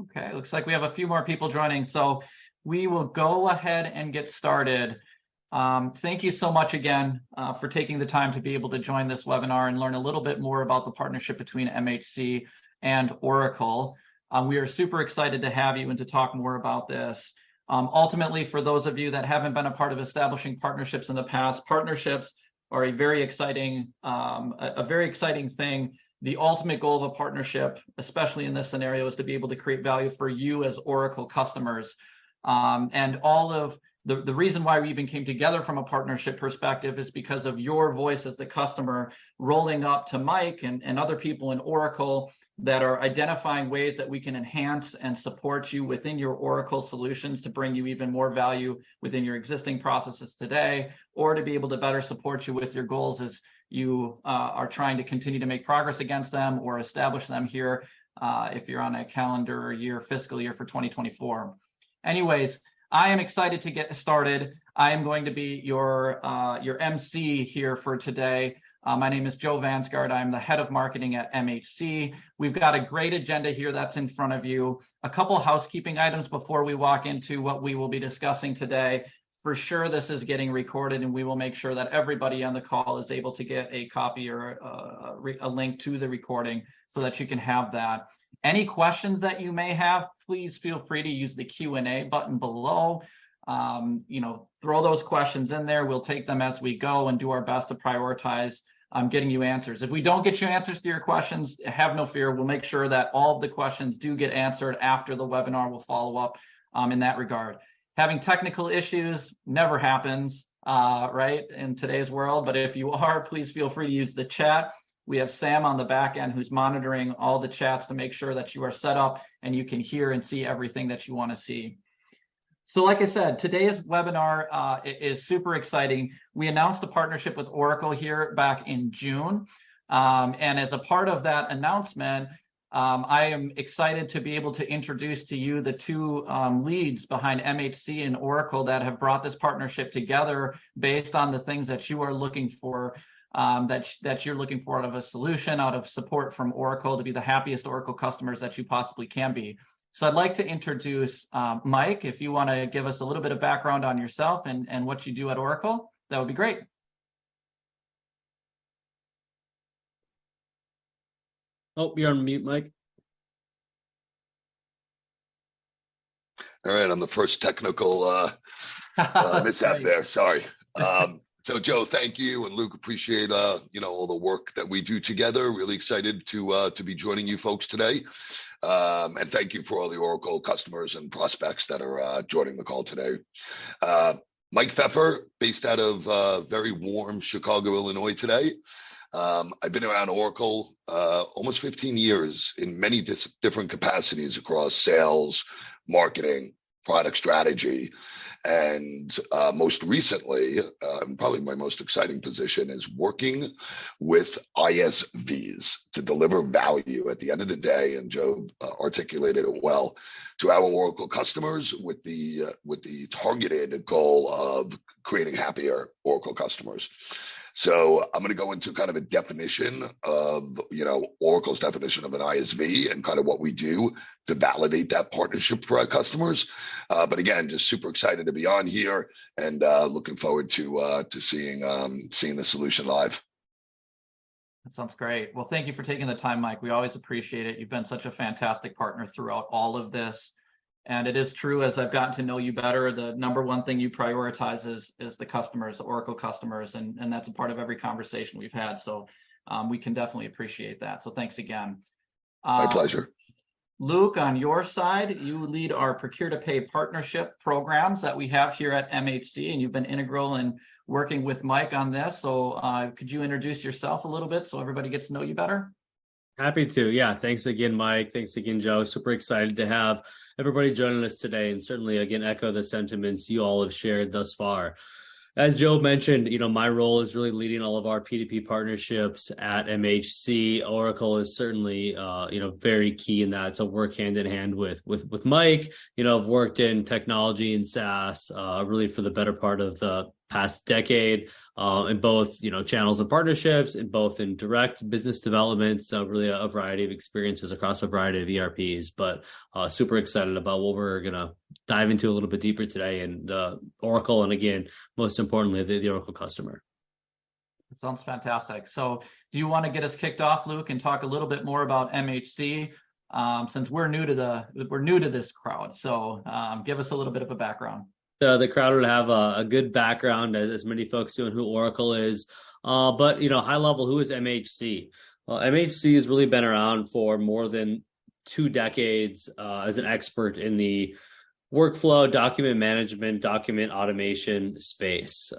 Okay, looks like we have a few more people joining, so we will go ahead and get started. Thank you so much again for taking the time to be able to join this webinar and learn a little bit more about the partnership between MHC and Oracle. We are super excited to have you and to talk more about this. Ultimately, for those of you that haven't been a part of establishing partnerships in the past, partnerships are a very exciting thing. The ultimate goal of a partnership, especially in this scenario, is to be able to create value for you as Oracle customers. And all of the reason why we even came together from a partnership perspective is because of your voice as the customer rolling up to Mike and other people in Oracle that are identifying ways that we can enhance and support you within your Oracle solutions to bring you even more value within your existing processes today, or to be able to better support you with your goals as you are trying to continue to make progress against them or establish them here if you're on a calendar year, fiscal year for 2024. Anyways, I am excited to get started. I am going to be your MC here for today. My name is Joe Vansgaard. I'm the head of marketing at MHC. We've got a great agenda here that's in front of you. A couple housekeeping items before we walk into what we will be discussing today. For sure, this is getting recorded, and we will make sure that everybody on the call is able to get a copy or a link to the recording so that you can have that. Any questions that you may have, please feel free to use the Q&A button below. Throw those questions in there. We'll take them as we go and do our best to prioritize getting you answers. If we don't get you answers to your questions, have no fear. We'll make sure that all of the questions do get answered after the webinar. We'll follow up in that regard. Having technical issues never happens, right, in today's world. But if you are, please feel free to use the chat. We have Sam on the back end who's monitoring all the chats to make sure that you are set up and you can hear and see everything that you want to see. So like I said, today's webinar is super exciting. We announced a partnership with Oracle here back in June. And as a part of that announcement, I am excited to be able to introduce to you the two leads behind MHC and Oracle that have brought this partnership together based on the things that you are looking for, that you're looking for out of a solution, out of support from Oracle to be the happiest Oracle customers that you possibly can be. So I'd like to introduce Mike. If you want to give us a little bit of background on yourself and what you do at Oracle, that would be great. Oh, you're on mute, Mike. All right, I'm the first technical mishap there. Sorry. So Joe, thank you, and Luke, appreciate all the work that we do together. Really excited to be joining you folks today, and thank you for all the Oracle customers and prospects that are joining the call today. Mike Pfeffer, based out of very warm Chicago, Illinois today. I've been around Oracle almost 15 years in many different capacities across sales, marketing, product strategy. And most recently, probably my most exciting position is working with ISVs to deliver value at the end of the day. And Joe articulated it well, to our Oracle customers with the targeted goal of creating happier Oracle customers. So I'm going to go into kind of a definition of, Oracle's definition of an ISV and kind of what we do to validate that partnership for our customers. But again, just super excited to be on here and looking forward to seeing the solution live. That sounds great. Well, thank you for taking the time, Mike. We always appreciate it. You've been such a fantastic partner throughout all of this. And it is true, as I've gotten to know you better, the number one thing you prioritize is the customers, the Oracle customers, and that's a part of every conversation we've had. So we can definitely appreciate that. So thanks again. My pleasure. Luke, on your side, you lead our procure-to-pay partnership programs that we have here at MHC, and you've been integral in working with Mike on this. So could you introduce yourself a little bit so everybody gets to know you better? Happy to. Yeah. Thanks again, Mike. Thanks again, Joe. Super excited to have everybody joining us today, and certainly, again, echo the sentiments you all have shared thus far. As Joe mentioned, my role is really leading all of our P2P partnerships at MHC. Oracle is certainly, very key in that, to work hand in hand with Mike. I've worked in technology and SaaS really for the better part of the past decade, in both, channels and partnerships, and both in direct business development. So really a variety of experiences across a variety of ERPs, but super excited about what we're going to dive into a little bit deeper today, and Oracle. And again, most importantly, the Oracle customer. It sounds fantastic. So do you want to get us kicked off, Luke, and talk a little bit more about MHC? Since we're new to this crowd. So give us a little bit of a background. The crowd would have a good background, as many folks do, on who Oracle is. But, high level, who is MHC? Well, MHC has really been around for more than 2 decades as an expert in the workflow, document management, document automation space.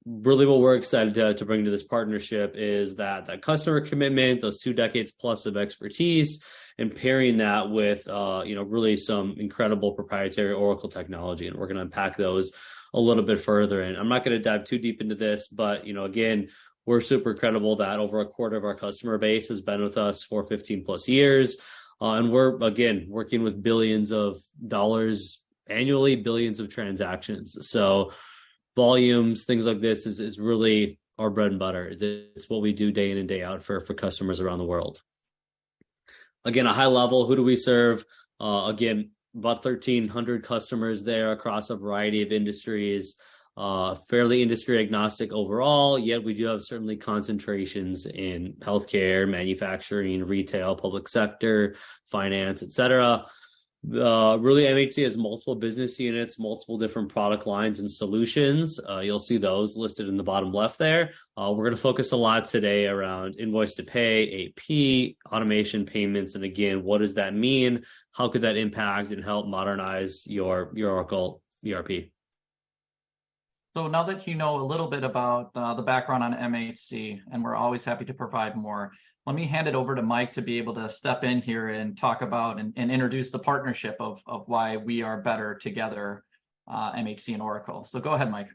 Really what we're excited to bring to this partnership is that customer commitment, those 2 decades plus of expertise, and pairing that with, really some incredible proprietary Oracle technology. And we're going to unpack those a little bit further. And I'm not going to dive too deep into this, but, again, we're super credible that over a quarter of our customer base has been with us for 15 plus years. And we're, again, working with billions of dollars annually, billions of transactions. So volumes, things like this is really our bread and butter. It's what we do day in and day out for customers around the world. Again, a high level, who do we serve? Again, about 1,300 customers there across a variety of industries, fairly industry agnostic overall, yet we do have certainly concentrations in healthcare, manufacturing, retail, public sector, finance, etc. Really, MHC has multiple business units, multiple different product lines and solutions. You'll see those listed in the bottom left there. We're going to focus a lot today around invoice to pay, AP, automation, payments, and again, what does that mean? How could that impact and help modernize your Oracle ERP? So now that you know a little bit about the background on MHC, and we're always happy to provide more, let me hand it over to Mike to be able to step in here and talk about and introduce the partnership of why we are better together, MHC and Oracle. So go ahead, Mike.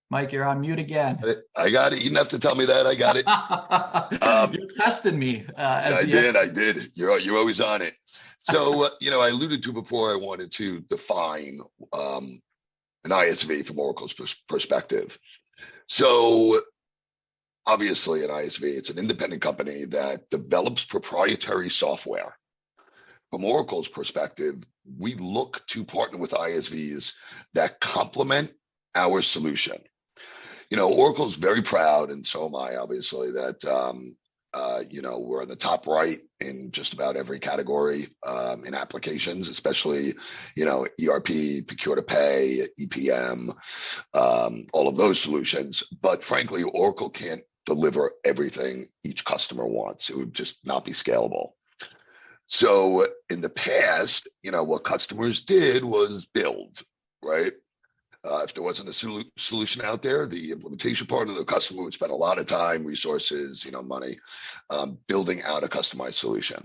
Mike, you're on mute again. I got it. You didn't have to tell me that. I got it. You're testing me. I did. You're always on it. So, I alluded to before, I wanted to define an ISV from Oracle's perspective. So obviously an ISV, it's an independent company that develops proprietary software. From Oracle's perspective, we look to partner with ISVs that complement our solution. Oracle's very proud, and so am I, obviously, that we're in the top right in just about every category in applications, especially, ERP, procure to pay, EPM, all of those solutions. But frankly, Oracle can't deliver everything each customer wants. It would just not be scalable. So in the past, what customers did was build, right? If there wasn't a solution out there, the implementation partner, the customer would spend a lot of time, resources, money, building out a customized solution.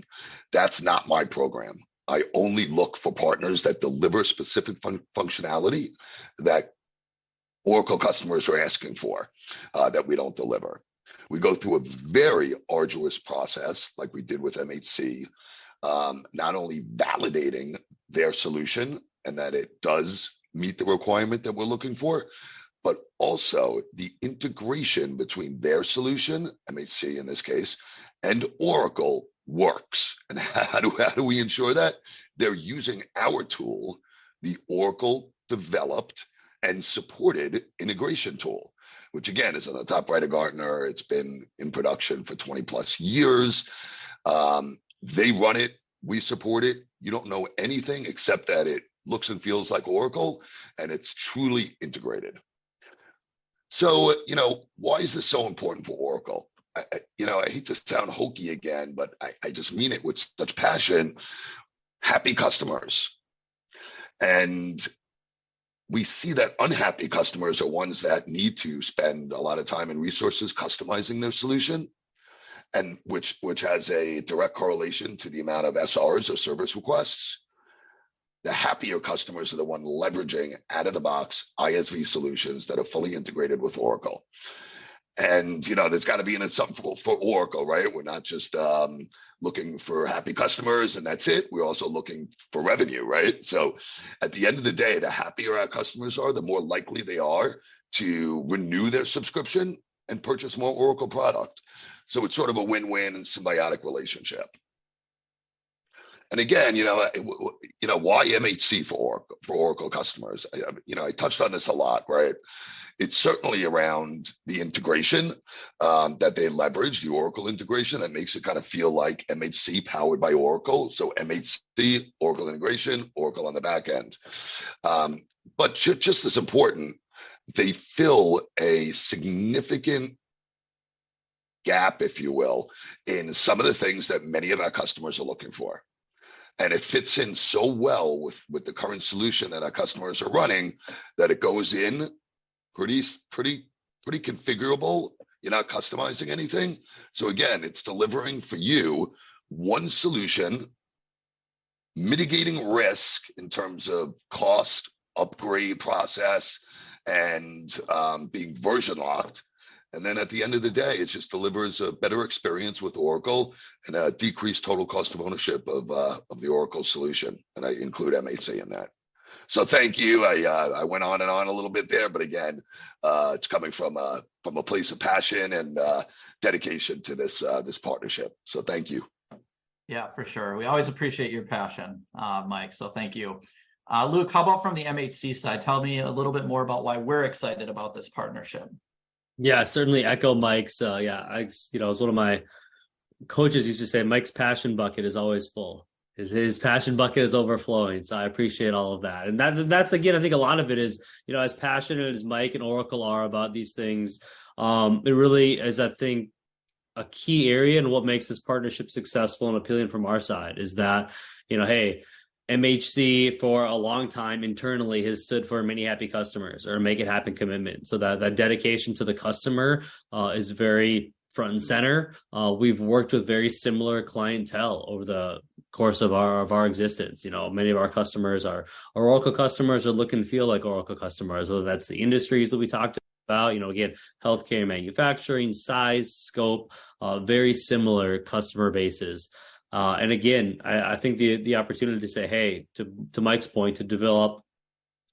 That's not my program. I only look for partners that deliver specific functionality that Oracle customers are asking for, that we don't deliver. We go through a very arduous process, like we did with MHC, not only validating their solution and that it does meet the requirement that we're looking for, but also the integration between their solution, MHC in this case, and Oracle works. And how do we ensure that? They're using our tool, the Oracle developed and supported integration tool, which again is on the top right of Gartner. It's been in production for 20 plus years. They run it, we support it. You don't know anything except that it looks and feels like Oracle, and it's truly integrated. So, why is this so important for Oracle? I hate to sound hokey again, but I just mean it with such passion. Happy customers. And we see that unhappy customers are ones that need to spend a lot of time and resources customizing their solution, and which has a direct correlation to the amount of SRs or service requests. The happier customers are the one leveraging out of the box ISV solutions that are fully integrated with Oracle. And, there's got to be something for Oracle, right? We're not just looking for happy customers and that's it. We're also looking for revenue, right? So at the end of the day, the happier our customers are, the more likely they are to renew their subscription and purchase more Oracle product. So it's sort of a win-win and symbiotic relationship. And again, why MHC for Oracle customers? I touched on this a lot, right? It's certainly around the integration that they leverage, the Oracle integration that makes it kind of feel like MHC powered by Oracle. So MHC, Oracle integration, Oracle on the back end. But just as important, they fill a significant gap, if you will, in some of the things that many of our customers are looking for. And it fits in so well with the current solution that our customers are running that it goes in pretty configurable. You're not customizing anything. So again, it's delivering for you one solution, mitigating risk in terms of cost, upgrade process, and being version locked. And then at the end of the day, it just delivers a better experience with Oracle and a decreased total cost of ownership of the Oracle solution. And I include MHC in that. So thank you. I went on and on a little bit there, but again, it's coming from a place of passion and dedication to this partnership. So thank you. Yeah, for sure. We always appreciate your passion, Mike. So thank you. Luke, how about from the MHC side? Tell me a little bit more about why we're excited about this partnership. Yeah, certainly echo Mike's. As one of my coaches used to say, Mike's passion bucket is always full. His passion bucket is overflowing. So I appreciate all of that. And that's again, I think a lot of it is, as passionate as Mike and Oracle are about these things, it really is, I think, a key area and what makes this partnership successful and appealing from our side is that, hey, MHC for a long time internally has stood for many happy customers or make it happen commitment. So that dedication to the customer is very front and center. We've worked with very similar clientele over the course of our existence. Many of our customers are Oracle customers or look and feel like Oracle customers, whether that's the industries that we talked about, again, healthcare, manufacturing, size, scope, very similar customer bases. And again, I think the opportunity to say, hey, to Mike's point, to develop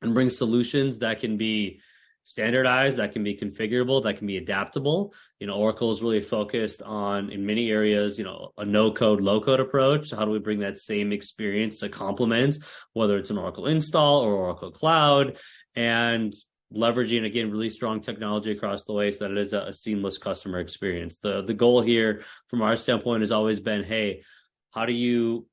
and bring solutions that can be standardized, that can be configurable, that can be adaptable. Oracle is really focused on, in many areas, a no-code, low-code approach. So how do we bring that same experience to complement, whether it's an Oracle install or Oracle Cloud, and leveraging, again, really strong technology across the way so that it is a seamless customer experience. The goal here from our standpoint has always been, hey, how do you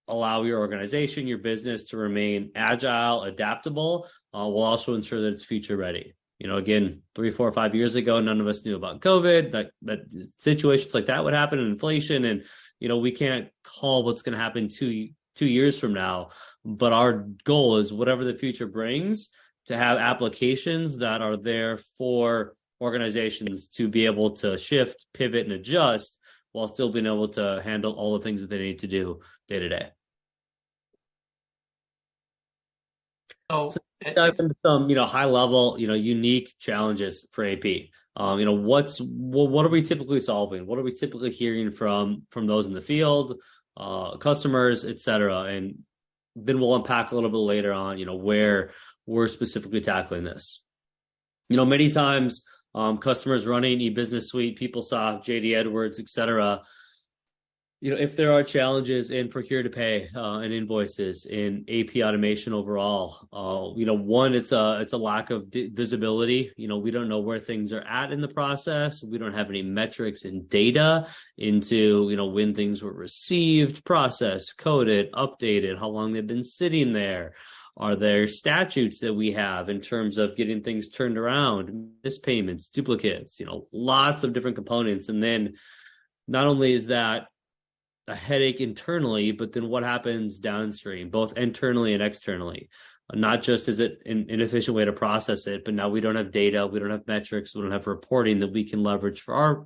allow your organization, your business to remain agile, adaptable, while also ensure that it's future ready? Again, 3, 4, 5 years ago, none of us knew about COVID, that situations like that would happen, and inflation. And, we can't call what's going to happen two years from now. But our goal is whatever the future brings, to have applications that are there for organizations to be able to shift, pivot, and adjust while still being able to handle all the things that they need to do day to day. So dive into some, high level, unique challenges for AP. What are we typically solving? What are we typically hearing from those in the field, customers, et cetera? And then we'll unpack a little bit later on, where we're specifically tackling this. Many times, customers running e-business suite, PeopleSoft, JD Edwards, et cetera, if there are challenges in procure to pay and invoices, in AP automation overall, one, it's a lack of visibility. We don't know where things are at in the process. We don't have any metrics and data into, when things were received, processed, coded, updated, how long they've been sitting there. Are there statutes that we have in terms of getting things turned around, missed payments, duplicates, lots of different components. And then not only is that a headache internally, but then what happens downstream, both internally and externally? Not just is it an inefficient way to process it, but now we don't have data, we don't have metrics, we don't have reporting that we can leverage for our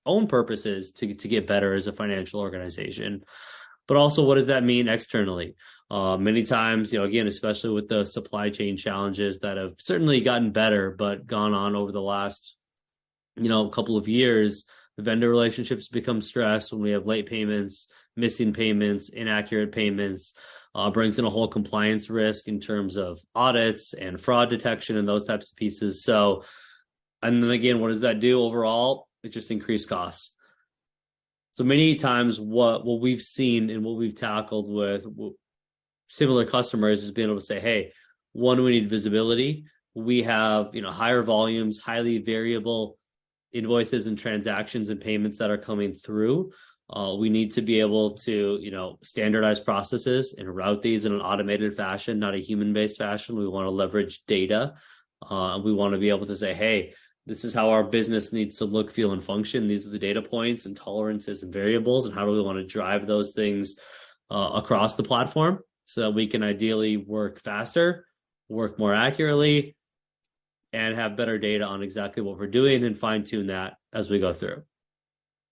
own purposes to get better as a financial organization. But also, what does that mean externally? Many times, again, especially with the supply chain challenges that have certainly gotten better, but gone on over the last a couple of years, the vendor relationships become stressed when we have late payments, missing payments, inaccurate payments, brings in a whole compliance risk in terms of audits and fraud detection and those types of pieces. So, and then again, what does that do overall? It just increased costs. So many times what we've seen and what we've tackled with similar customers is being able to say, hey, one, we need visibility. We have, higher volumes, highly variable invoices and transactions and payments that are coming through. We need to be able to, standardize processes and route these in an automated fashion, not a human-based fashion. We want to leverage data. We want to be able to say, hey, this is how our business needs to look, feel, and function. These are the data points and tolerances and variables, and how do we want to drive those things across the platform so that we can ideally work faster, work more accurately, and have better data on exactly what we're doing and fine-tune that as we go through.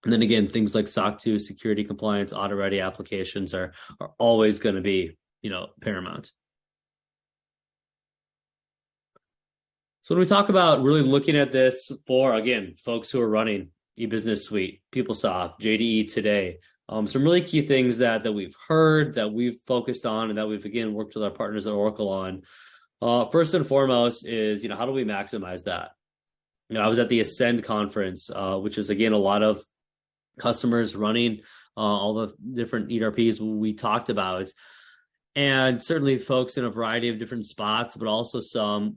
And then again, things like SOC 2, security compliance, audit-ready applications are always going to be, paramount. So when we talk about really looking at this for, again, folks who are running eBusiness Suite, PeopleSoft, JDE today, some really key things that we've heard, that we've focused on, and that we've, again, worked with our partners at Oracle on. First and foremost is, how do we maximize that? I was at the Ascend conference, which is, again, a lot of customers running all the different ERPs we talked about. And certainly folks in a variety of different spots, but also some,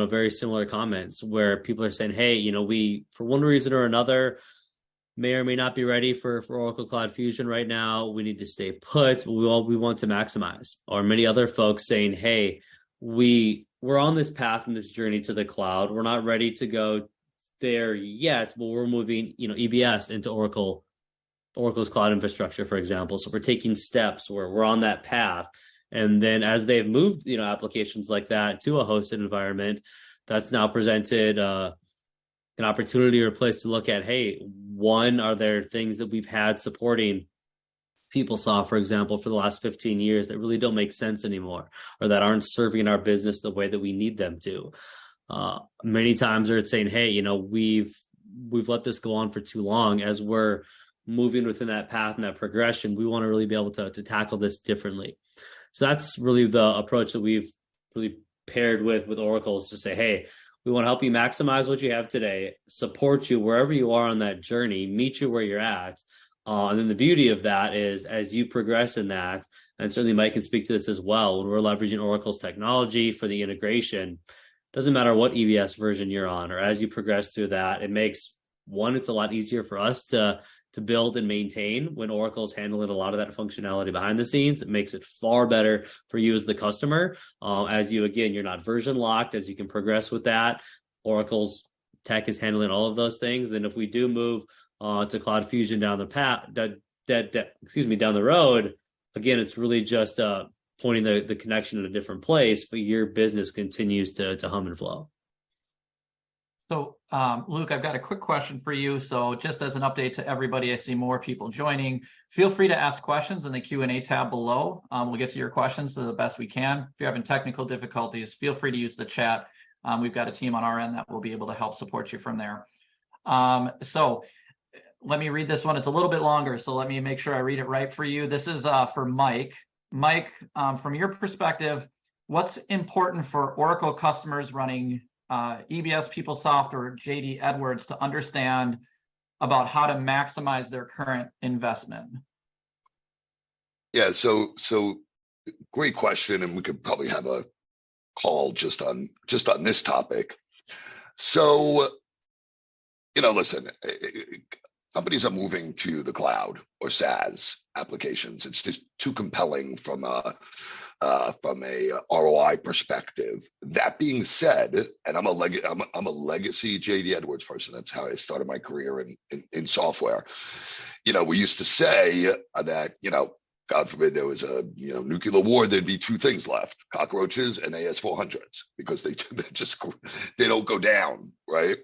very similar comments where people are saying, hey, we, for one reason or another, may or may not be ready for Oracle Cloud Fusion right now. We need to stay put. We want to maximize. Or many other folks saying, hey, we're on this path and this journey to the cloud. We're not ready to go there yet, but we're moving, EBS into Oracle's cloud infrastructure, for example. So we're taking steps where we're on that path. And then as they've moved, applications like that to a hosted environment, that's now presented an opportunity or a place to look at, hey, one, are there things that we've had supporting PeopleSoft, for example, for the last 15 years that really don't make sense anymore, or that aren't serving our business the way that we need them to? Many times they're saying, hey, we've let this go on for too long. As we're moving within that path and that progression, we want to really be able to tackle this differently. So that's really the approach that we've really paired with Oracle, is to say, hey, we want to help you maximize what you have today, support you wherever you are on that journey, meet you where you're at. And then the beauty of that is, as you progress in that, and certainly Mike can speak to this as well, when we're leveraging Oracle's technology for the integration, doesn't matter what EBS version you're on, or as you progress through that, it makes, one, it's a lot easier for us to build and maintain when Oracle's handling a lot of that functionality behind the scenes. It makes it far better for you as the customer. As you, again, you're not version locked, as you can progress with that. Oracle's tech is handling all of those things. Then if we do move to Cloud Fusion down the path, down the road, again, it's really just pointing the connection in a different place, but your business continues to hum and flow. So, Luke, I've got a quick question for you. So just as an update to everybody, I see more people joining. Feel free to ask questions in the Q&A tab below. We'll get to your questions to the best we can. If you're having technical difficulties, feel free to use the chat. We've got a team on our end that will be able to help support you from there. So let me read this one. It's a little bit longer, so let me make sure I read it right for you. This is for Mike. Mike, from your perspective, what's important for Oracle customers running EBS, PeopleSoft, or JD Edwards to understand about how to maximize their current investment? Yeah, so great question, and we could probably have a call just on this topic. So, listen, companies are moving to the cloud or SaaS applications. It's just too compelling from a ROI perspective. That being said, and I'm a legacy JD Edwards person. That's how I started my career in software. We used to say that, God forbid there was a nuclear war, there'd be two things left: cockroaches and AS400s, because they don't go down, right?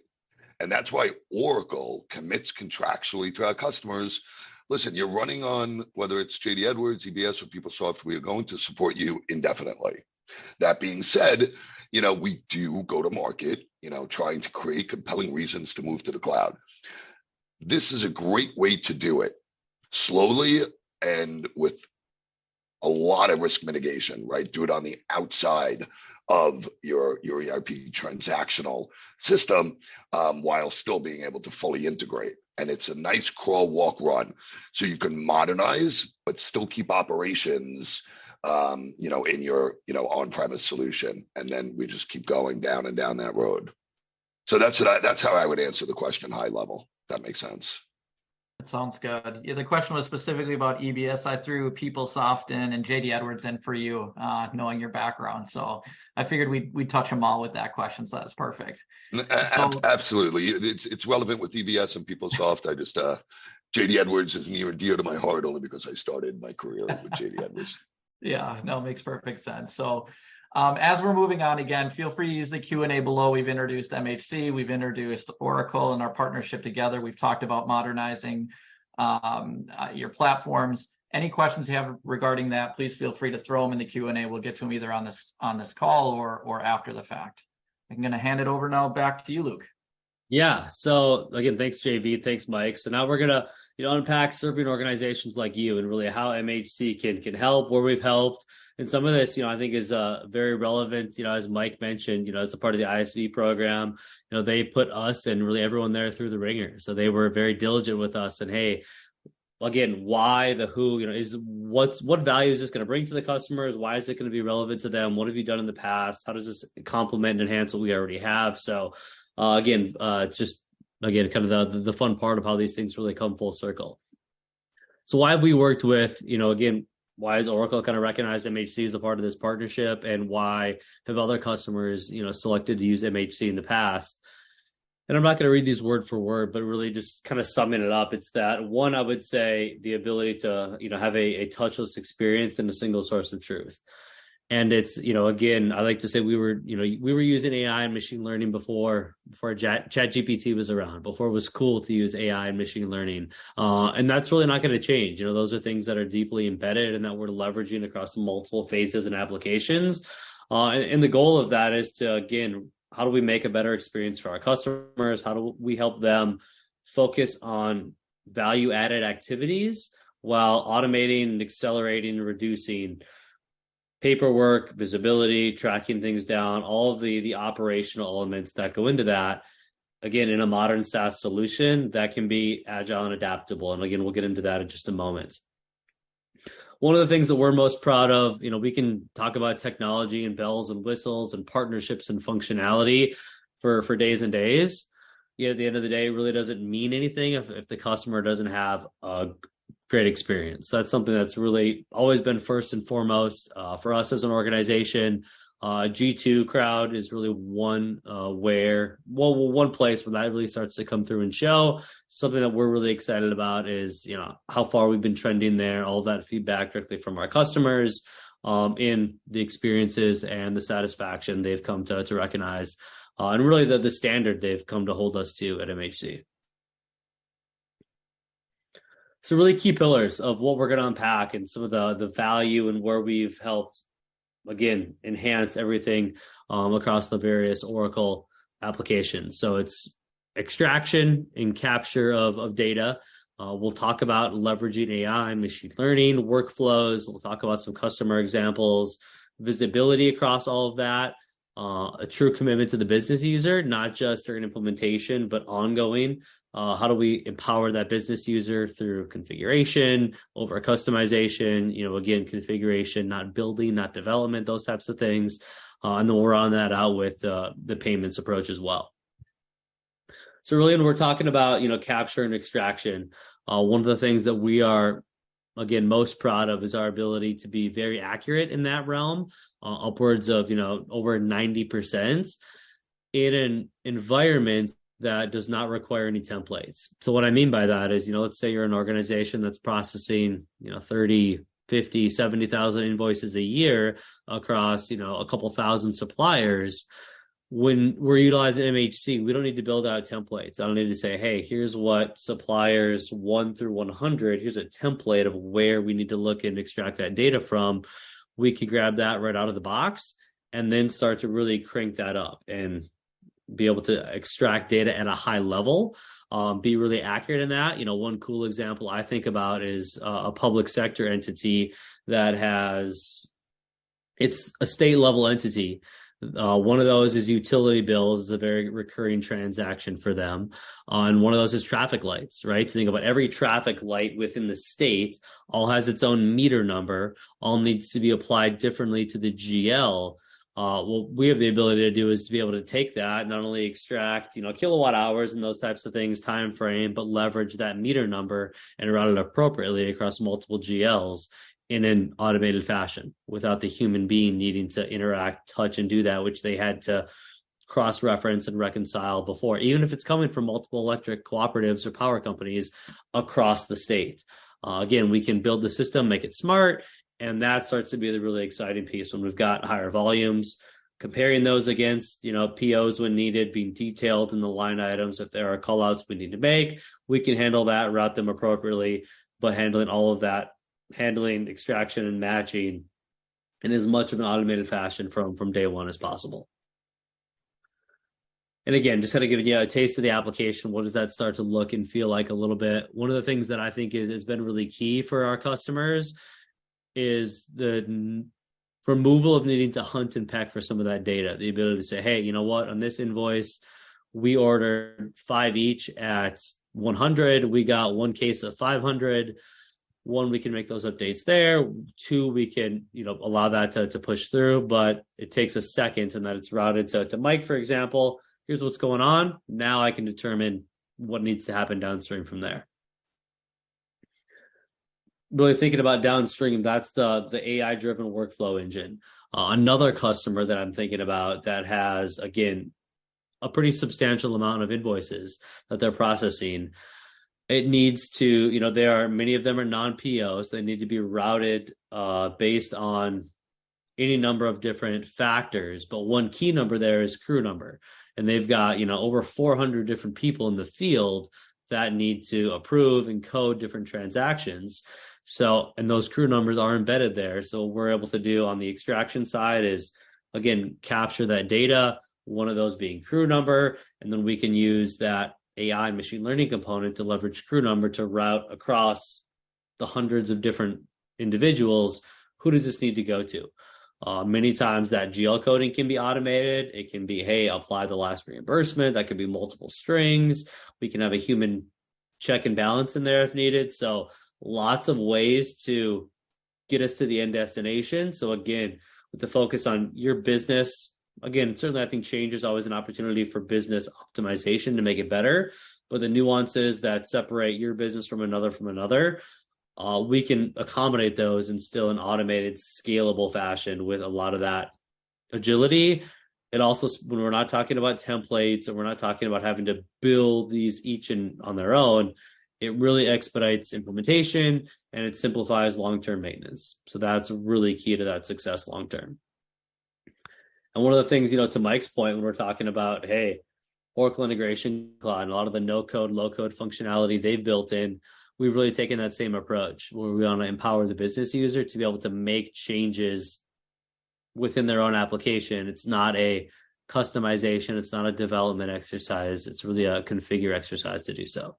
And that's why Oracle commits contractually to our customers. Listen, you're running on, whether it's JD Edwards, EBS, or PeopleSoft, we are going to support you indefinitely. That being said, we do go to market trying to create compelling reasons to move to the cloud. This is a great way to do it slowly and with a lot of risk mitigation, right? Do it on the outside of your ERP transactional system while still being able to fully integrate. And it's a nice crawl, walk, run. So you can modernize, but still keep operations, in your, on-premise solution. And then we just keep going down and down that road. So that's how I would answer the question high level. If that makes sense. That sounds good. Yeah, the question was specifically about EBS. I threw PeopleSoft in and JD Edwards in for you, knowing your background. So I figured we'd touch them all with that question. So that's perfect. Absolutely. It's relevant with EBS and PeopleSoft. I just, JD Edwards is near and dear to my heart only because I started my career with JD Edwards. Yeah, no, it makes perfect sense. So as we're moving on, again, feel free to use the Q&A below. We've introduced MHC, we've introduced Oracle and our partnership together. We've talked about modernizing your platforms. Any questions you have regarding that, please feel free to throw them in the Q&A. We'll get to them either on this call or after the fact. I'm going to hand it over now back to you, Luke. Yeah. So again, thanks, JV. Thanks, Mike. So now we're going to unpack serving organizations like you and really how MHC can help, where we've helped. And some of this, I think is very relevant, as Mike mentioned, as a part of the ISV program, they put us and really everyone there through the ringer. So they were very diligent with us and, hey, again, why, the who, what value is this going to bring to the customers? Why is it going to be relevant to them? What have you done in the past? How does this complement and enhance what we already have? So it's just, kind of the fun part of how these things really come full circle. So why have we worked with, why has Oracle kind of recognized MHC as a part of this partnership, and why have other customers, selected to use MHC in the past? And I'm not going to read these word for word, but really just kind of summing it up. It's that one, I would say the ability to, have a touchless experience and a single source of truth. And it's, I like to say we were using AI and machine learning before ChatGPT was around, before it was cool to use AI and machine learning. And that's really not going to change. Those are things that are deeply embedded and that we're leveraging across multiple phases and applications. And the goal of that is to, again, how do we make a better experience for our customers? How do we help them focus on value-added activities while automating and accelerating and reducing paperwork, visibility, tracking things down, all of the operational elements that go into that, again, in a modern SaaS solution that can be agile and adaptable. And again, we'll get into that in just a moment. One of the things that we're most proud of, we can talk about technology and bells and whistles and partnerships and functionality for days and days. At the end of the day, it really doesn't mean anything if the customer doesn't have a great experience. That's something that's really always been first and foremost for us as an organization. G2 crowd is really one place where that really starts to come through and show. Something that we're really excited about is, how far we've been trending there, all that feedback directly from our customers in the experiences and the satisfaction they've come to recognize, and really the standard they've come to hold us to at MHC. So really key pillars of what we're going to unpack and some of the value and where we've helped, again, enhance everything across the various Oracle applications. So it's extraction and capture of data. We'll talk about leveraging AI, machine learning, workflows. We'll talk about some customer examples, visibility across all of that, a true commitment to the business user, not just during implementation, but ongoing. How do we empower that business user through configuration, over customization, again, configuration, not building, not development, those types of things. And then we'll round that out with the payments approach as well. So really, when we're talking about, capture and extraction, one of the things that we are, again, most proud of is our ability to be very accurate in that realm, upwards of, over 90% in an environment that does not require any templates. So what I mean by that is, let's say you're an organization that's processing, 30, 50, 70,000 invoices a year across, a couple thousand suppliers. When we're utilizing MHC, we don't need to build out templates. I don't need to say, hey, here's what suppliers 1 through 100, here's a template of where we need to look and extract that data from. We can grab that right out of the box and then start to really crank that up. And be able to extract data at a high level, be really accurate in that. One cool example I think about is a public sector entity that it's a state level entity. One of those is utility bills, is a very recurring transaction for them. And one of those is traffic lights, right? So think about every traffic light within the state, all has its own meter number, all needs to be applied differently to the GL. What we have the ability to do is to be able to take that, not only extract, kilowatt hours and those types of things, time frame, but leverage that meter number and route it appropriately across multiple GLs in an automated fashion without the human being needing to interact, touch, and do that, which they had to cross-reference and reconcile before, even if it's coming from multiple electric cooperatives or power companies across the state. Again, we can build the system, make it smart, and that starts to be the really exciting piece when we've got higher volumes, comparing those against, POs when needed, being detailed in the line items. If there are callouts we need to make, we can handle that, route them appropriately, but handling all of that, handling extraction and matching in as much of an automated fashion from day one as possible. And again, just kind of giving you a taste of the application. What does that start to look and feel like a little bit? One of the things that I think has been really key for our customers is the removal of needing to hunt and peck for some of that data. The ability to say, hey, you know what, on this invoice, we ordered 5 each at 100. We got 1 case of 500. 1, we can make those updates there. 2, we can, allow that to push through, but it takes a second, and that it's routed to Mike, for example. Here's what's going on. Now I can determine what needs to happen downstream from there. Really thinking about downstream, that's the AI-driven workflow engine. Another customer that I'm thinking about that has, again, a pretty substantial amount of invoices that they're processing. It needs to, many of them are non-POs. They need to be routed based on any number of different factors. But one key number there is crew number. And they've got, over 400 different people in the field that need to approve and code different transactions. So, and those crew numbers are embedded there. So what we're able to do on the extraction side is, again, capture that data, one of those being crew number, and then we can use that AI machine learning component to leverage crew number to route across the hundreds of different individuals. Who does this need to go to? Many times that GL coding can be automated. It can be, hey, apply the last reimbursement. That could be multiple strings. We can have a human check and balance in there if needed. So lots of ways to get us to the end destination. So again, with the focus on your business, again, certainly I think change is always an opportunity for business optimization to make it better, but the nuances that separate your business from another, we can accommodate those in still an automated, scalable fashion with a lot of that agility. It also, when we're not talking about templates and we're not talking about having to build these each on their own, it really expedites implementation and it simplifies long-term maintenance. So that's really key to that success long-term. And one of the things, to Mike's point, when we're talking about, hey, Oracle integration cloud and a lot of the no-code, low-code functionality they've built in, we've really taken that same approach where we want to empower the business user to be able to make changes within their own application. It's not a customization. It's not a development exercise. It's really a configure exercise to do so.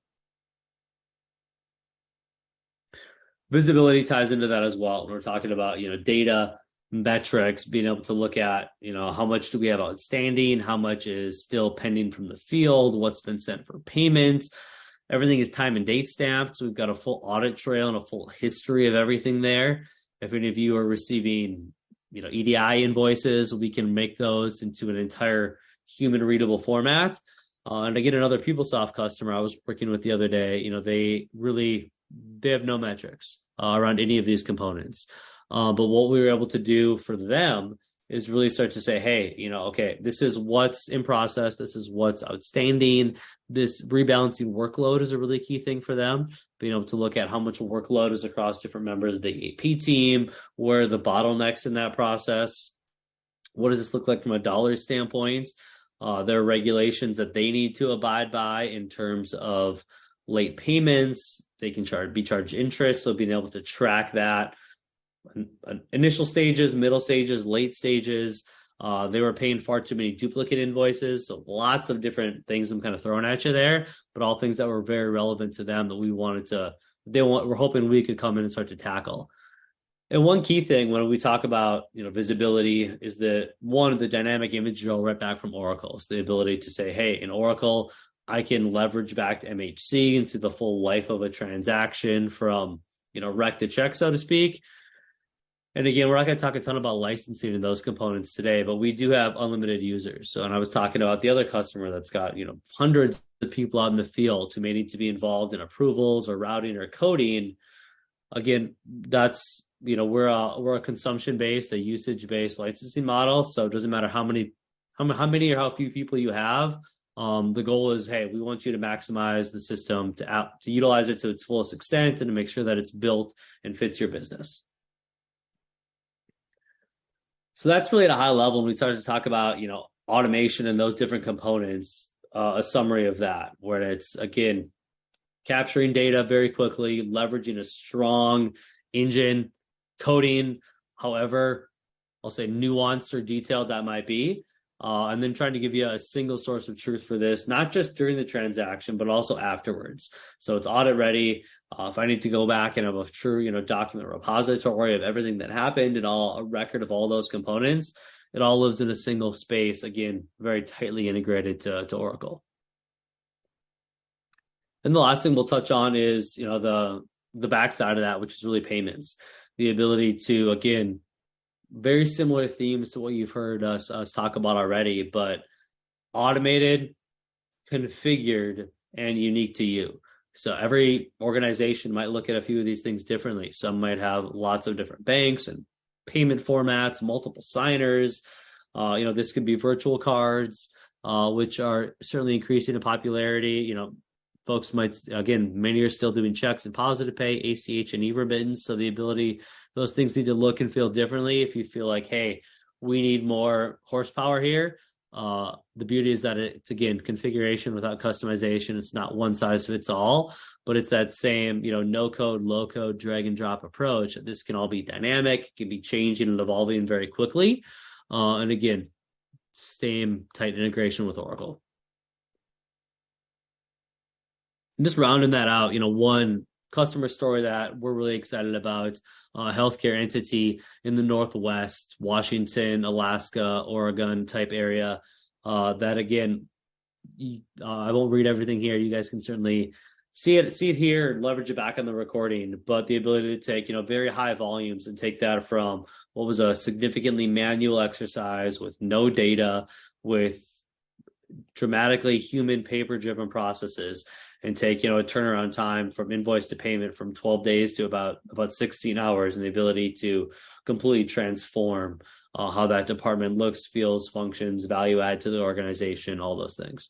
Visibility ties into that as well. When we're talking about, data, metrics, being able to look at, how much do we have outstanding, how much is still pending from the field, what's been sent for payment. Everything is time and date stamped. So we've got a full audit trail and a full history of everything there. If any of you are receiving, EDI invoices, we can make those into an entire human readable format. And again, another PeopleSoft customer I was working with the other day, they have no metrics around any of these components. But what we were able to do for them is really start to say, hey, okay, this is what's in process. This is what's outstanding. This rebalancing workload is a really key thing for them. Being able to look at how much workload is across different members of the AP team, where are the bottlenecks in that process. What does this look like from a dollar standpoint? There are regulations that they need to abide by in terms of late payments. They can be charged interest. So being able to track that. Initial stages, middle stages, late stages, They were paying far too many duplicate invoices. So lots of different things I'm kind of throwing at you there, but all things that were very relevant to them that we're hoping we could come in and start to tackle. And one key thing when we talk about, visibility is the dynamic image roll right back from Oracle. It's the ability to say, hey, in Oracle, I can leverage back to MHC and see the full life of a transaction from, rec to check, so to speak. And again, we're not going to talk a ton about licensing and those components today, but we do have unlimited users. So, and I was talking about the other customer that's got, hundreds of people out in the field who may need to be involved in approvals or routing or coding. Again, that's, we're a consumption-based, a usage-based licensing model. So it doesn't matter how many or how few people you have. The goal is, hey, we want you to maximize the system to utilize it to its fullest extent and to make sure that it's built and fits your business. So that's really at a high level. When we started to talk about, automation and those different components, a summary of that, where it's, again, capturing data very quickly, leveraging a strong engine, coding, however, I'll say nuanced or detailed that might be, and then trying to give you a single source of truth for this, not just during the transaction, but also afterwards. So it's audit ready. If I need to go back and have a true, document repository of everything that happened and a record of all those components, it all lives in a single space, again, very tightly integrated to Oracle. And the last thing we'll touch on is, the backside of that, which is really payments. The ability to, again, very similar themes to what you've heard us talk about already, but automated, configured, and unique to you. So every organization might look at a few of these things differently. Some might have lots of different banks and payment formats, multiple signers. This could be virtual cards, which are certainly increasing in popularity. Folks might, again, many are still doing checks and positive pay, ACH and e-remittance. So the ability, those things need to look and feel differently. If you feel like, hey, we need more horsepower here, the beauty is that it's, again, configuration without customization. It's not one size fits all, but it's that same, no code, low code, drag and drop approach. This can all be dynamic, it can be changing and evolving very quickly. And again, same tight integration with Oracle. And just rounding that out, one customer story that we're really excited about, a healthcare entity in the Northwest, Washington, Alaska, Oregon type area, that, again, I won't read everything here. You guys can certainly see it here and leverage it back on the recording, but the ability to take, very high volumes and take that from what was a significantly manual exercise with no data, with dramatically human paper-driven processes, and take, a turnaround time from invoice to payment from 12 days to about 16 hours, and the ability to completely transform how that department looks, feels, functions, value add to the organization, all those things.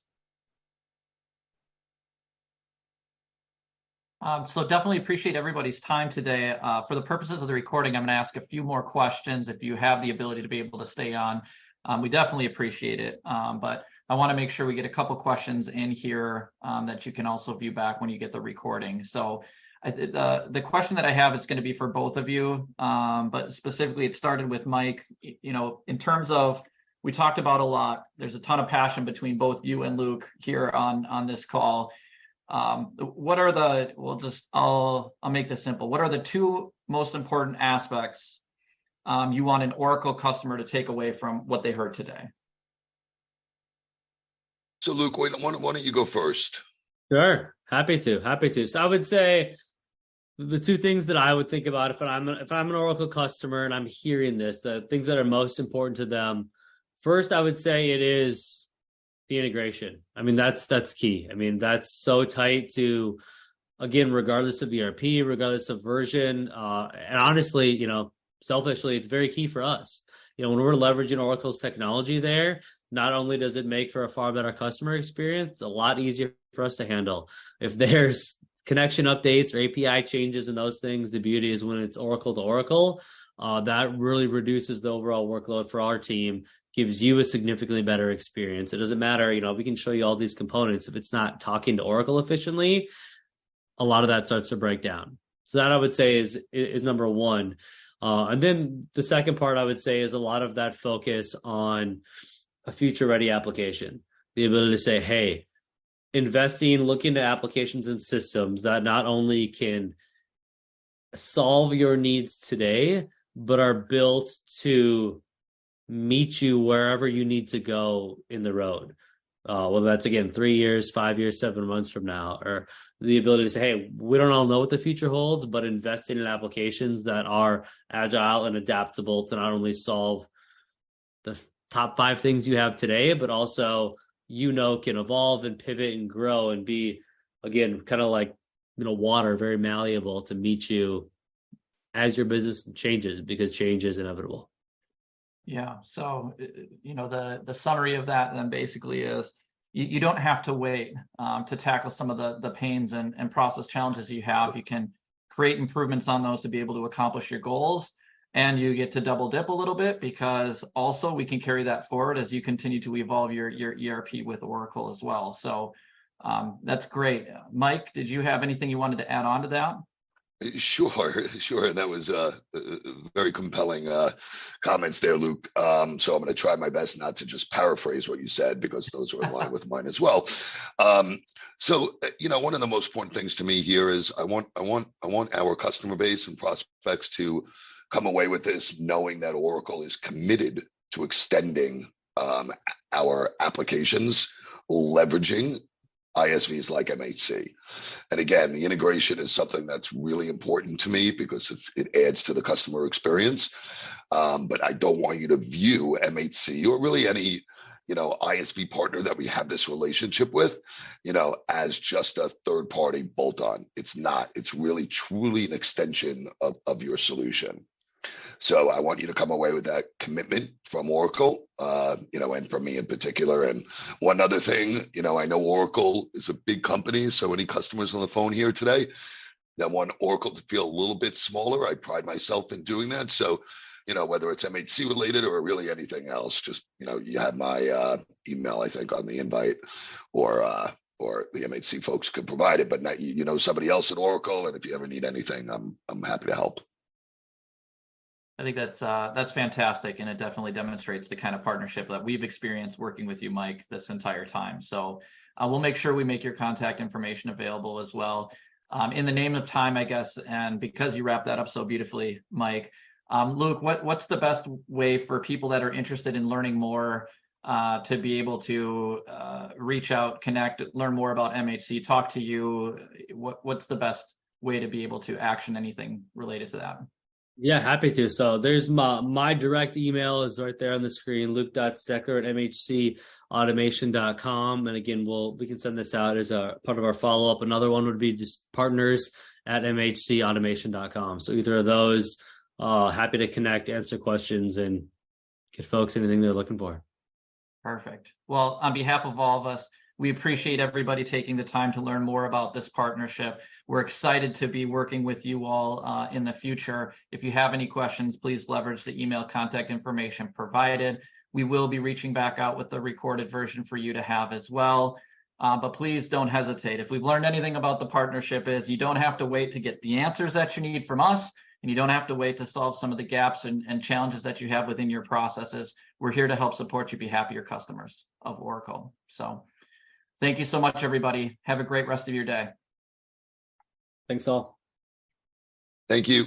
So definitely appreciate everybody's time today. For the purposes of the recording, I'm going to ask a few more questions. If you have the ability to be able to stay on, we definitely appreciate it. But I want to make sure we get a couple questions in here that you can also view back when you get the recording. So the question that I have, it's going to be for both of you, but specifically it started with Mike. In terms of, we talked about a lot, there's a ton of passion between both you and Luke here on this call. What are I'll make this simple. What are the two most important aspects you want an Oracle customer to take away from what they heard today? So Luke, why don't you go first? Sure, happy to. So I would say the two things that I would think about if I'm an Oracle customer and I'm hearing this, the things that are most important to them. First, I would say it is the integration. I mean, that's key. I mean, that's so tight to, again, regardless of ERP, regardless of version, and honestly, selfishly, it's very key for us. When we're leveraging Oracle's technology there, not only does it make for a far better customer experience, it's a lot easier for us to handle. If there's connection updates or API changes and those things, the beauty is when it's Oracle to Oracle, that really reduces the overall workload for our team, gives you a significantly better experience. It doesn't matter, we can show you all these components. If it's not talking to Oracle efficiently, a lot of that starts to break down. So that I would say is number one. And then the second part I would say is a lot of that focus on a future ready application, the ability to say, hey, investing, looking at applications and systems that not only can solve your needs today, but are built to meet you wherever you need to go in the road. Whether that's, again, 3 years, 5 years, 7 months from now, or the ability to say, hey, we don't all know what the future holds, but investing in applications that are agile and adaptable to not only solve the top 5 things you have today, but also, can evolve and pivot and grow and be, again, kind of like, water, very malleable to meet you as your business changes, because change is inevitable. Yeah. So, the summary of that then basically is you don't have to wait to tackle some of the pains and process challenges you have. You can create improvements on those to be able to accomplish your goals. And you get to double dip a little bit, because also we can carry that forward as you continue to evolve your ERP with Oracle as well. So that's great. Mike, did you have anything you wanted to add on to that? Sure. And that was very compelling comments there, Luke. So I'm going to try my best not to just paraphrase what you said, because those are in line with mine as well. So one of the most important things to me here is I want our customer base and prospects to come away with this knowing that Oracle is committed to extending our applications, leveraging ISVs like MHC. And again, the integration is something that's really important to me, because it adds to the customer experience. But I don't want you to view MHC, or really any ISV partner that we have this relationship with, as just a third party bolt on. It's not. It's really truly an extension of your solution. So I want you to come away with that commitment from Oracle, and from me in particular. And one other thing, I know Oracle is a big company, so any customers on the phone here today that want Oracle to feel a little bit smaller, I pride myself in doing that. So, whether it's MHC related or really anything else, just, you have my email, I think, on the invite, or the MHC folks could provide it, but not, somebody else at Oracle. And if you ever need anything, I'm happy to help. I think that's fantastic, and it definitely demonstrates the kind of partnership that we've experienced working with you, Mike, this entire time. So we'll make sure we make your contact information available as well. In the name of time, I guess, and because you wrapped that up so beautifully, Mike, Luke, what's the best way for people that are interested in learning more to be able to reach out, connect, learn more about MHC, talk to you? What's the best way to be able to action anything related to that? Yeah, happy to. So there's my direct email is right there on the screen, luke.steckler@mhcautomation.com. And again, we can send this out as a part of our follow-up. Another one would be just partners@mhcautomation.com. So either of those, happy to connect, answer questions, and get folks anything they're looking for. Perfect. Well, on behalf of all of us, we appreciate everybody taking the time to learn more about this partnership. We're excited to be working with you all in the future. If you have any questions, please leverage the email contact information provided. We will be reaching back out with the recorded version for you to have as well. But please don't hesitate. If we've learned anything about the partnership, is you don't have to wait to get the answers that you need from us, and you don't have to wait to solve some of the gaps and challenges that you have within your processes. We're here to help support you be happier customers of Oracle. So thank you so much, everybody. Have a great rest of your day. Thanks all. Thank you.